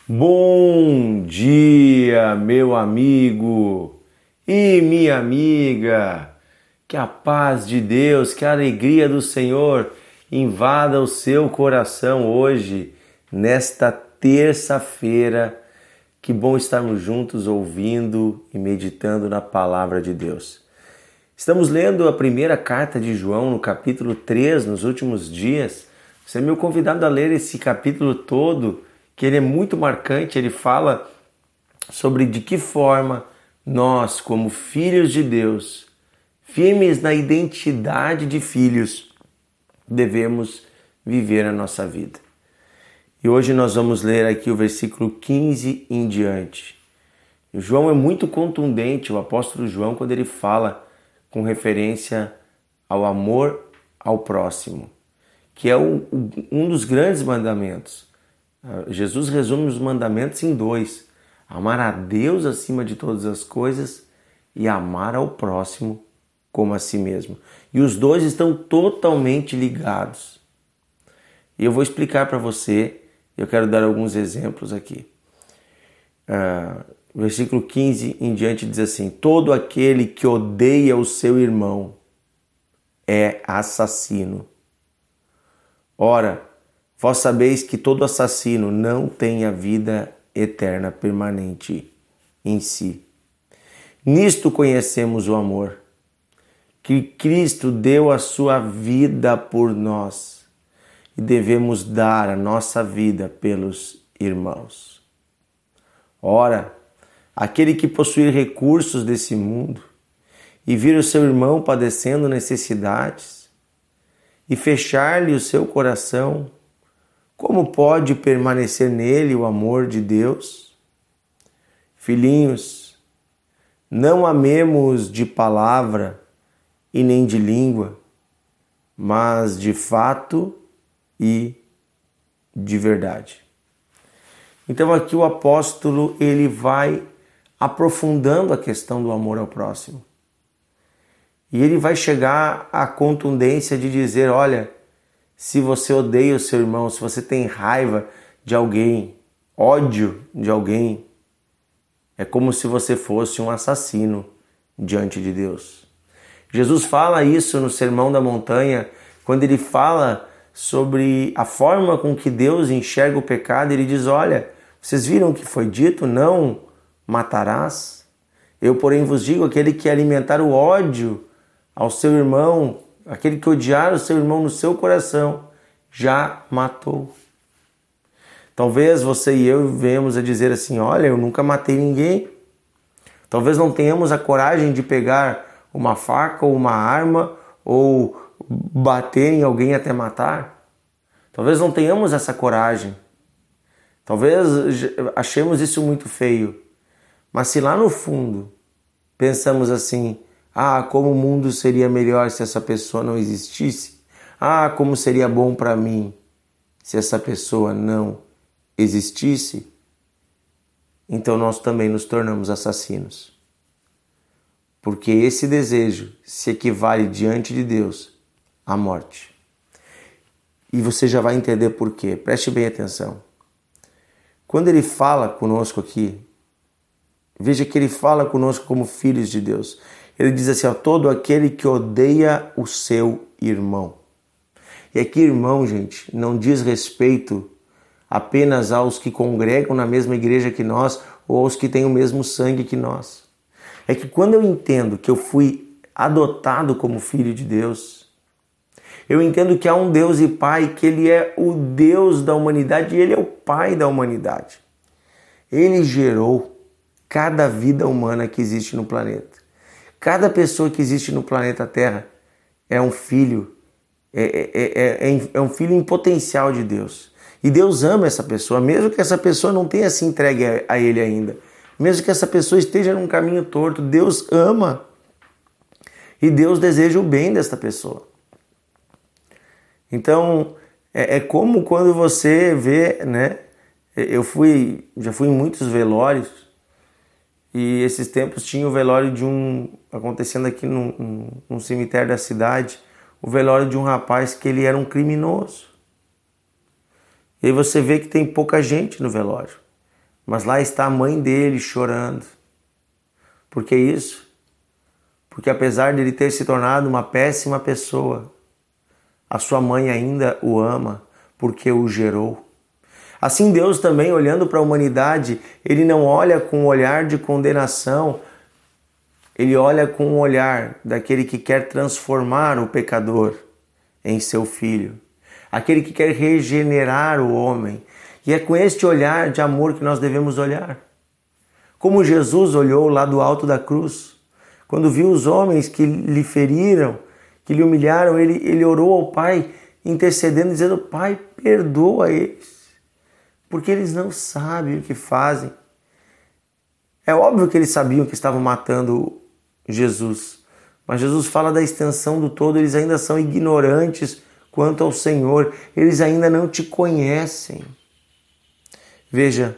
Bom dia, meu amigo e minha amiga. Que a paz de Deus, que a alegria do Senhor invada o seu coração hoje, nesta terça-feira. Que bom estarmos juntos ouvindo e meditando na palavra de Deus. Estamos lendo a primeira carta de João no capítulo 3 nos últimos dias. Você é meu convidado a ler esse capítulo todo, que ele é muito marcante. Ele fala sobre de que forma nós, como filhos de Deus, firmes na identidade de filhos, devemos viver a nossa vida. E hoje nós vamos ler aqui o versículo 15 em diante. João é muito contundente, o apóstolo João, quando ele fala com referência ao amor ao próximo, que é um dos grandes mandamentos. Jesus resume os mandamentos em dois: amar a Deus acima de todas as coisas e amar ao próximo como a si mesmo. E os dois estão totalmente ligados. E eu vou explicar para você, eu quero dar alguns exemplos aqui. Versículo 15 em diante diz assim: todo aquele que odeia o seu irmão é assassino. Ora, vós sabeis que todo assassino não tem a vida eterna permanente em si. Nisto conhecemos o amor, que Cristo deu a sua vida por nós e devemos dar a nossa vida pelos irmãos. Ora, aquele que possui recursos desse mundo e vir o seu irmão padecendo necessidades e fechar-lhe o seu coração, como pode permanecer nele o amor de Deus? Filhinhos, não amemos de palavra e nem de língua, mas de fato e de verdade. Então aqui o apóstolo ele vai aprofundando a questão do amor ao próximo. E ele vai chegar à contundência de dizer, olha, se você odeia o seu irmão, se você tem raiva de alguém, ódio de alguém, é como se você fosse um assassino diante de Deus. Jesus fala isso no Sermão da Montanha, quando ele fala sobre a forma com que Deus enxerga o pecado. Ele diz, olha, vocês viram o que foi dito? Não matarás? Eu, porém, vos digo, aquele que alimentar o ódio ao seu irmão, aquele que odiar o seu irmão no seu coração, já matou. Talvez você e eu venhamos a dizer assim, olha, eu nunca matei ninguém. Talvez não tenhamos a coragem de pegar uma faca ou uma arma ou bater em alguém até matar. Talvez não tenhamos essa coragem. Talvez achemos isso muito feio. Mas se lá no fundo pensamos assim, como o mundo seria melhor se essa pessoa não existisse. Como seria bom para mim se essa pessoa não existisse. Então nós também nos tornamos assassinos. Porque esse desejo se equivale diante de Deus à morte. E você já vai entender por quê. Preste bem atenção. Quando ele fala conosco aqui, veja que ele fala conosco como filhos de Deus. Ele diz assim, todo aquele que odeia o seu irmão. E aqui, irmão, gente, não diz respeito apenas aos que congregam na mesma igreja que nós ou aos que têm o mesmo sangue que nós. É que quando eu entendo que eu fui adotado como filho de Deus, eu entendo que há um Deus e Pai, que Ele é o Deus da humanidade e Ele é o Pai da humanidade. Ele gerou cada vida humana que existe no planeta. Cada pessoa que existe no planeta Terra é um filho, é um filho em potencial de Deus. E Deus ama essa pessoa, mesmo que essa pessoa não tenha se entregue a Ele ainda. Mesmo que essa pessoa esteja num caminho torto, Deus ama. E Deus deseja o bem desta pessoa. Então, é como quando você vê, né? Já fui em muitos velórios. E esses tempos tinha o velório acontecendo aqui num cemitério da cidade, o velório de um rapaz que ele era um criminoso. E aí você vê que tem pouca gente no velório. Mas lá está a mãe dele chorando. Por que isso? Porque apesar de ele ter se tornado uma péssima pessoa, a sua mãe ainda o ama porque o gerou. Assim Deus também, olhando para a humanidade, Ele não olha com um olhar de condenação, Ele olha com um olhar daquele que quer transformar o pecador em seu filho, aquele que quer regenerar o homem. E é com este olhar de amor que nós devemos olhar. Como Jesus olhou lá do alto da cruz, quando viu os homens que lhe feriram, que lhe humilharam, ele orou ao Pai, intercedendo, dizendo: Pai, perdoa eles, porque eles não sabem o que fazem. É óbvio que eles sabiam que estavam matando Jesus, mas Jesus fala da extensão do todo. Eles ainda são ignorantes quanto ao Senhor, eles ainda não te conhecem. Veja,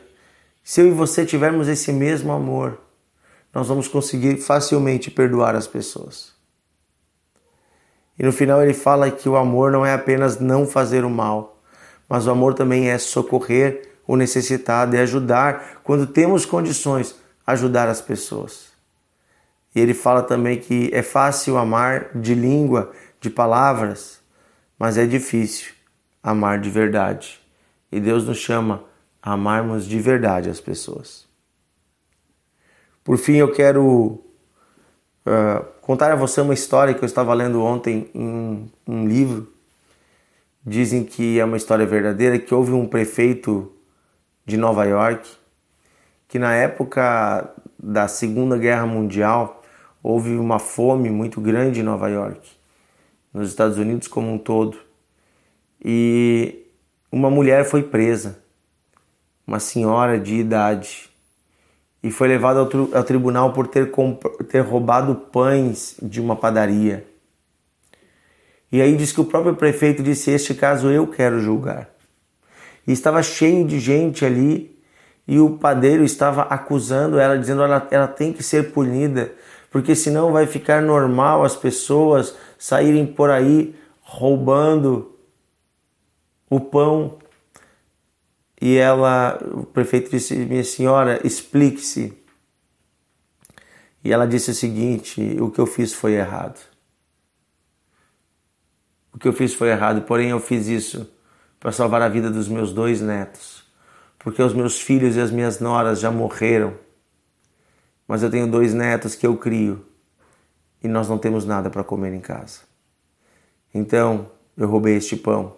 se eu e você tivermos esse mesmo amor, nós vamos conseguir facilmente perdoar as pessoas. E no final ele fala que o amor não é apenas não fazer o mal, mas o amor também é socorrer o necessitado e ajudar, quando temos condições, ajudar as pessoas. E ele fala também que é fácil amar de língua, de palavras, mas é difícil amar de verdade. E Deus nos chama a amarmos de verdade as pessoas. Por fim, eu quero contar a você uma história que eu estava lendo ontem em um livro. Dizem que é uma história verdadeira, que houve um prefeito de Nova York que na época da Segunda Guerra Mundial houve uma fome muito grande em Nova York, nos Estados Unidos como um todo. E uma mulher foi presa, uma senhora de idade, e foi levada ao tribunal por ter roubado pães de uma padaria. E aí diz que o próprio prefeito disse: este caso eu quero julgar. E estava cheio de gente ali, e o padeiro estava acusando ela, dizendo: ela tem que ser punida, porque senão vai ficar normal as pessoas saírem por aí roubando o pão. E o prefeito disse: minha senhora, explique-se. E ela disse o seguinte: o que eu fiz foi errado. O que eu fiz foi errado, porém eu fiz isso para salvar a vida dos meus 2 netos, porque os meus filhos e as minhas noras já morreram, mas eu tenho 2 netos que eu crio e nós não temos nada para comer em casa. Então eu roubei este pão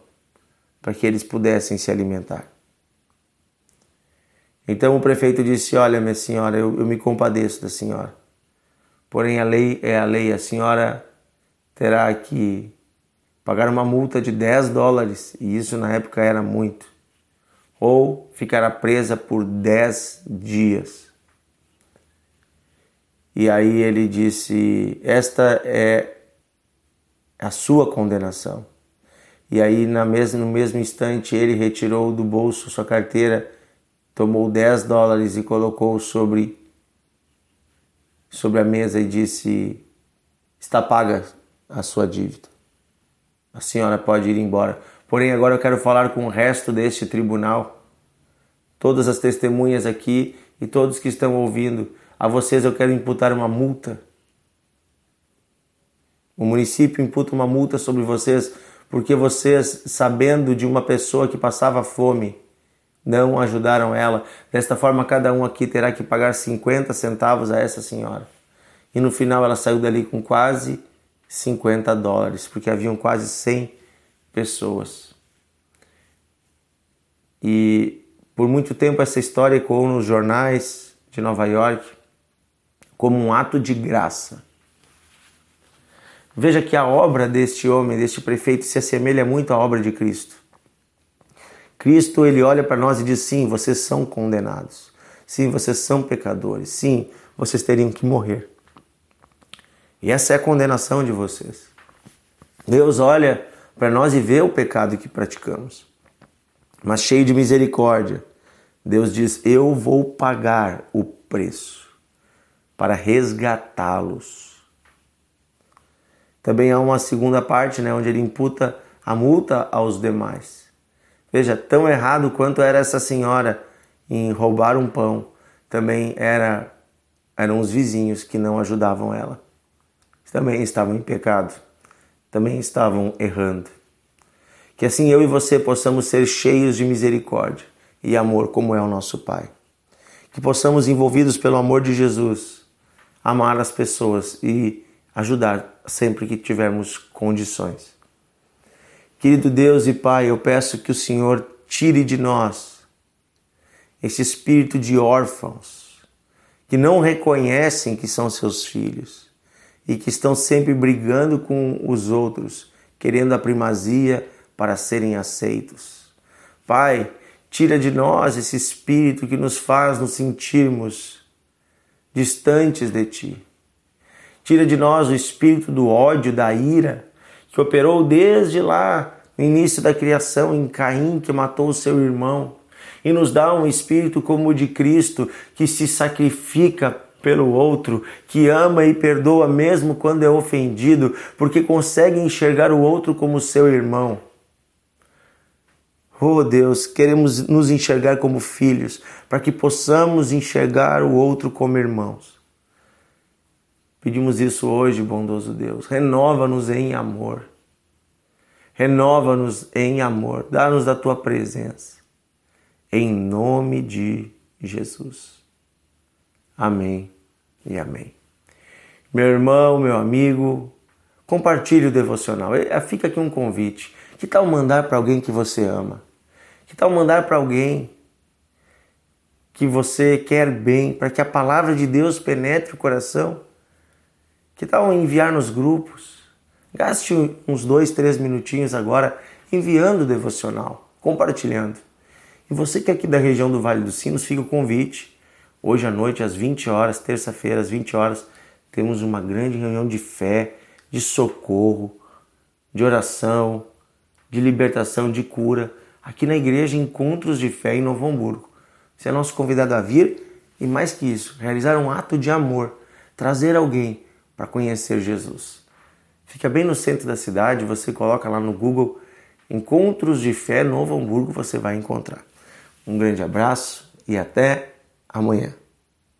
para que eles pudessem se alimentar. Então o prefeito disse: olha, minha senhora, eu me compadeço da senhora, porém a lei é a lei, a senhora terá que pagar uma multa de $10, e isso na época era muito, ou ficará presa por 10 dias. E aí ele disse: esta é a sua condenação. E aí no mesmo instante ele retirou do bolso sua carteira, tomou $10 e colocou sobre a mesa e disse: está paga a sua dívida. A senhora pode ir embora. Porém, agora eu quero falar com o resto deste tribunal. Todas as testemunhas aqui e todos que estão ouvindo. A vocês eu quero imputar uma multa. O município imputa uma multa sobre vocês porque vocês, sabendo de uma pessoa que passava fome, não ajudaram ela. Desta forma, cada um aqui terá que pagar 50 centavos a essa senhora. E no final ela saiu dali com quase $50, porque haviam quase 100 pessoas. E por muito tempo essa história ecoou nos jornais de Nova York como um ato de graça. Veja que a obra deste homem, deste prefeito, se assemelha muito à obra de Cristo. Cristo, ele olha para nós e diz: sim, vocês são condenados. Sim, vocês são pecadores. Sim, vocês teriam que morrer. E essa é a condenação de vocês. Deus olha para nós e vê o pecado que praticamos, mas cheio de misericórdia. Deus diz: eu vou pagar o preço para resgatá-los. Também há uma segunda parte, onde ele imputa a multa aos demais. Veja, tão errado quanto era essa senhora em roubar um pão, também eram os vizinhos que não ajudavam ela. Também estavam em pecado, também estavam errando. Que assim eu e você possamos ser cheios de misericórdia e amor como é o nosso Pai. Que possamos, envolvidos pelo amor de Jesus, amar as pessoas e ajudar sempre que tivermos condições. Querido Deus e Pai, eu peço que o Senhor tire de nós esse espírito de órfãos que não reconhecem que são seus filhos e que estão sempre brigando com os outros, querendo a primazia para serem aceitos. Pai, tira de nós esse espírito que nos faz nos sentirmos distantes de Ti. Tira de nós o espírito do ódio, da ira, que operou desde lá no início da criação em Caim, que matou o seu irmão. E nos dá um espírito como o de Cristo, que se sacrifica pelo outro, que ama e perdoa mesmo quando é ofendido, porque consegue enxergar o outro como seu irmão. Oh Deus, queremos nos enxergar como filhos, para que possamos enxergar o outro como irmãos. Pedimos isso hoje, bondoso Deus. Renova-nos em amor. Renova-nos em amor. Dá-nos da Tua presença. Em nome de Jesus. Amém e amém. Meu irmão, meu amigo, compartilhe o devocional. Fica aqui um convite. Que tal mandar para alguém que você ama? Que tal mandar para alguém que você quer bem, para que a palavra de Deus penetre o coração? Que tal enviar nos grupos? Gaste uns 2-3 minutinhos agora enviando o devocional, compartilhando. E você que é aqui da região do Vale dos Sinos, fica o convite. Hoje à noite, às 20 horas, terça-feira, às 20 horas, temos uma grande reunião de fé, de socorro, de oração, de libertação, de cura, aqui na igreja Encontros de Fé em Novo Hamburgo. Você é nosso convidado a vir e, mais que isso, realizar um ato de amor, trazer alguém para conhecer Jesus. Fica bem no centro da cidade, você coloca lá no Google Encontros de Fé Novo Hamburgo, você vai encontrar. Um grande abraço e até amanhã.